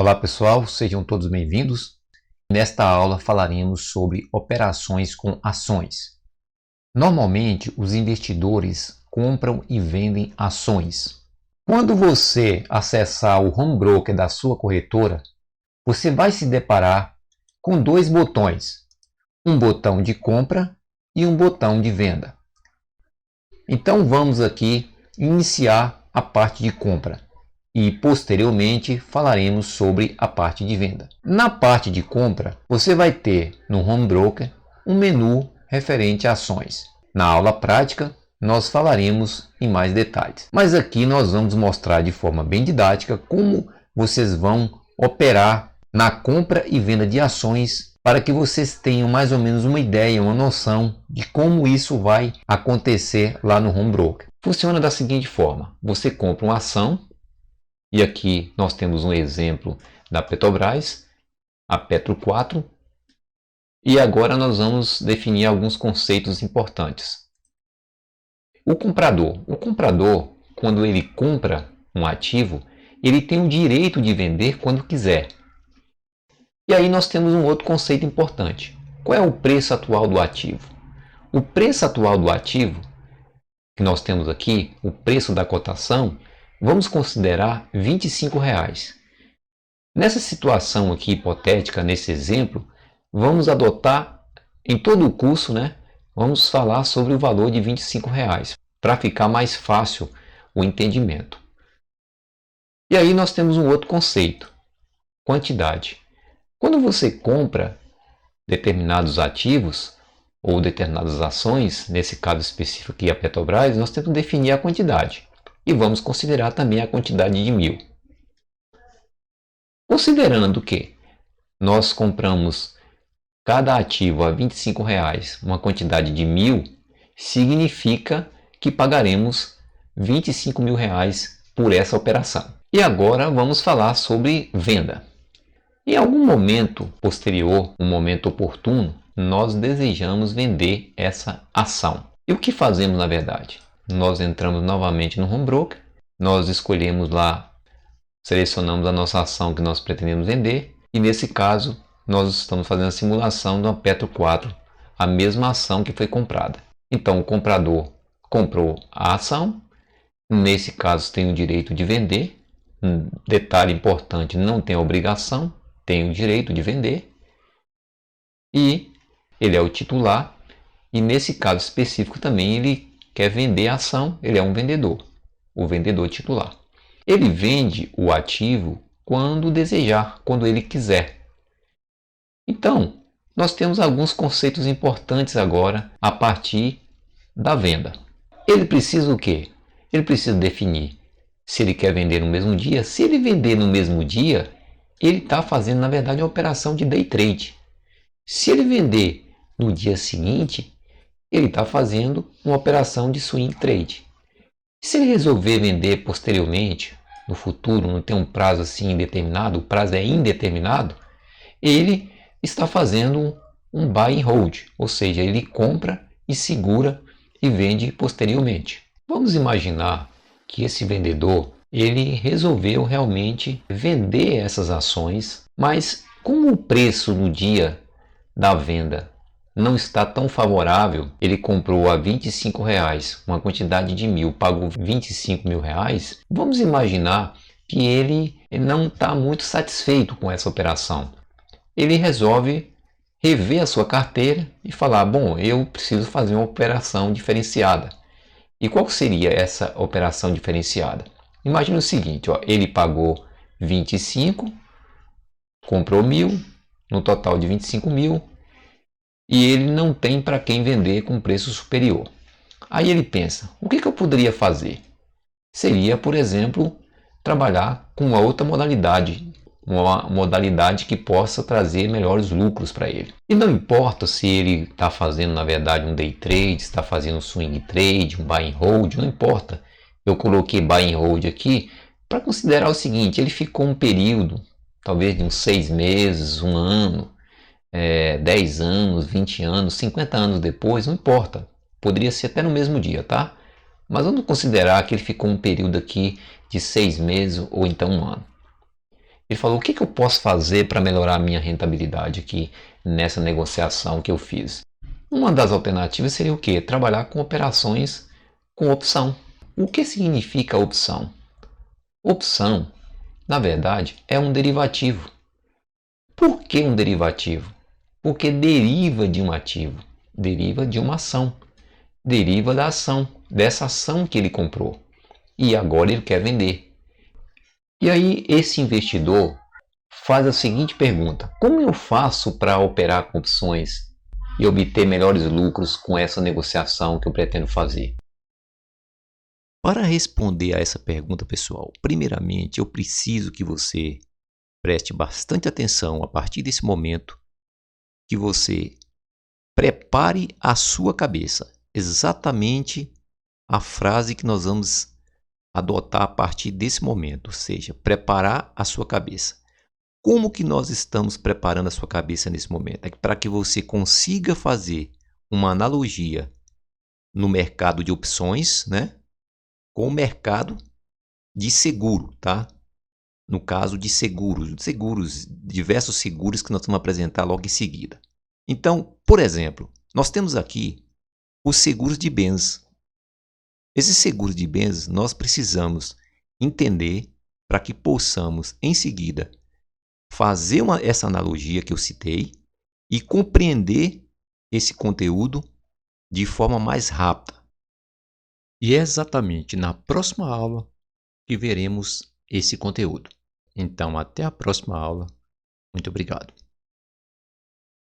Olá pessoal, sejam todos bem-vindos. Nesta aula falaremos sobre operações com ações. Normalmente, os investidores compram e vendem ações. Quando você acessar o home broker da sua corretora, você vai se deparar com dois botões, um botão de compra e um botão de venda. Então vamos aqui iniciar a parte de compra e posteriormente falaremos sobre a parte de venda. Na parte de compra, você vai ter no home broker um menu referente a ações. Na aula prática, nós falaremos em mais detalhes. Mas aqui nós vamos mostrar de forma bem didática como vocês vão operar na compra e venda de ações para que vocês tenham mais ou menos uma ideia, uma noção de como isso vai acontecer lá no home broker. Funciona da seguinte forma: você compra uma ação, e aqui nós temos um exemplo da Petrobras, a Petro 4. E agora nós vamos definir alguns conceitos importantes. O comprador, quando ele compra um ativo, ele tem o direito de vender quando quiser. E aí nós temos um outro conceito importante. Qual é o preço atual do ativo? O preço atual do ativo, que nós temos aqui, o preço da cotação, vamos considerar R$ 25. Nessa situação aqui hipotética, nesse exemplo, vamos adotar em todo o curso, vamos falar sobre o valor de R$ 25, para ficar mais fácil o entendimento. E aí nós temos um outro conceito, quantidade. Quando você compra determinados ativos ou determinadas ações, nesse caso específico aqui a Petrobras, nós temos que definir a quantidade. E vamos considerar também a quantidade de 1000. Considerando que nós compramos cada ativo a R$ 25, uma quantidade de 1000, significa que pagaremos R$ 25 mil por essa operação. E agora vamos falar sobre venda. Em algum momento posterior, um momento oportuno, nós desejamos vender essa ação. E o que fazemos na verdade? Nós entramos novamente no home broker, nós escolhemos lá, selecionamos a nossa ação que nós pretendemos vender, e nesse caso nós estamos fazendo a simulação de uma Petro 4, a mesma ação que foi comprada. Então o comprador comprou a ação, nesse caso tem o direito de vender, um detalhe importante, não tem a obrigação, tem o direito de vender, e ele é o titular, e nesse caso específico também ele quer vender a ação, ele é um vendedor, o vendedor titular. Ele vende o ativo quando desejar, quando ele quiser. Então, nós temos alguns conceitos importantes agora a partir da venda. Ele precisa o quê? Ele precisa definir se ele quer vender no mesmo dia. Se ele vender no mesmo dia, ele está fazendo, na verdade, uma operação de day trade. Se ele vender no dia seguinte, ele está fazendo uma operação de swing trade. Se ele resolver vender posteriormente, no futuro, não tem um prazo assim indeterminado, o prazo é indeterminado, ele está fazendo um buy and hold, ou seja, ele compra e segura e vende posteriormente. Vamos imaginar que esse vendedor, ele resolveu realmente vender essas ações, mas como o preço no dia da venda não está tão favorável, ele comprou a R$ 25, uma quantidade de 1000, pagou R$ 25 mil, vamos imaginar que ele não está muito satisfeito com essa operação. Ele resolve rever a sua carteira e falar, bom, eu preciso fazer uma operação diferenciada. E qual seria essa operação diferenciada? Imagina o seguinte, ele pagou 25, comprou 1000, no total de 25 mil, e ele não tem para quem vender com preço superior. Aí ele pensa, o que eu poderia fazer? Seria, por exemplo, trabalhar com uma outra modalidade, uma modalidade que possa trazer melhores lucros para ele. E não importa se ele está fazendo, na verdade, um day trade, está fazendo um swing trade, um buy and hold, não importa. Eu coloquei buy and hold aqui para considerar o seguinte, ele ficou um período, talvez de uns 6 meses, um ano, 10 anos, 20 anos, 50 anos depois, não importa. Poderia ser até no mesmo dia, tá? Mas vamos considerar que ele ficou um período aqui de 6 meses ou então um ano. Ele falou: o que eu posso fazer para melhorar a minha rentabilidade aqui nessa negociação que eu fiz? Uma das alternativas seria o quê? Trabalhar com operações com opção. O que significa opção? Opção, na verdade, é um derivativo. Por que um derivativo? Porque deriva de um ativo, deriva de uma ação, deriva da ação, dessa ação que ele comprou. E agora ele quer vender. E aí esse investidor faz a seguinte pergunta: como eu faço para operar com opções e obter melhores lucros com essa negociação que eu pretendo fazer? Para responder a essa pergunta, pessoal, primeiramente eu preciso que você preste bastante atenção a partir desse momento, que você prepare a sua cabeça. Exatamente a frase que nós vamos adotar a partir desse momento, ou seja, preparar a sua cabeça. Como que nós estamos preparando a sua cabeça nesse momento? É para que você consiga fazer uma analogia no mercado de opções, né, com o mercado de seguro, tá? No caso de seguros, diversos seguros que nós vamos apresentar logo em seguida. Então, por exemplo, nós temos aqui os seguros de bens. Esses seguros de bens nós precisamos entender para que possamos, em seguida, fazer essa analogia que eu citei e compreender esse conteúdo de forma mais rápida. E é exatamente na próxima aula que veremos esse conteúdo. Então, até a próxima aula. Muito obrigado.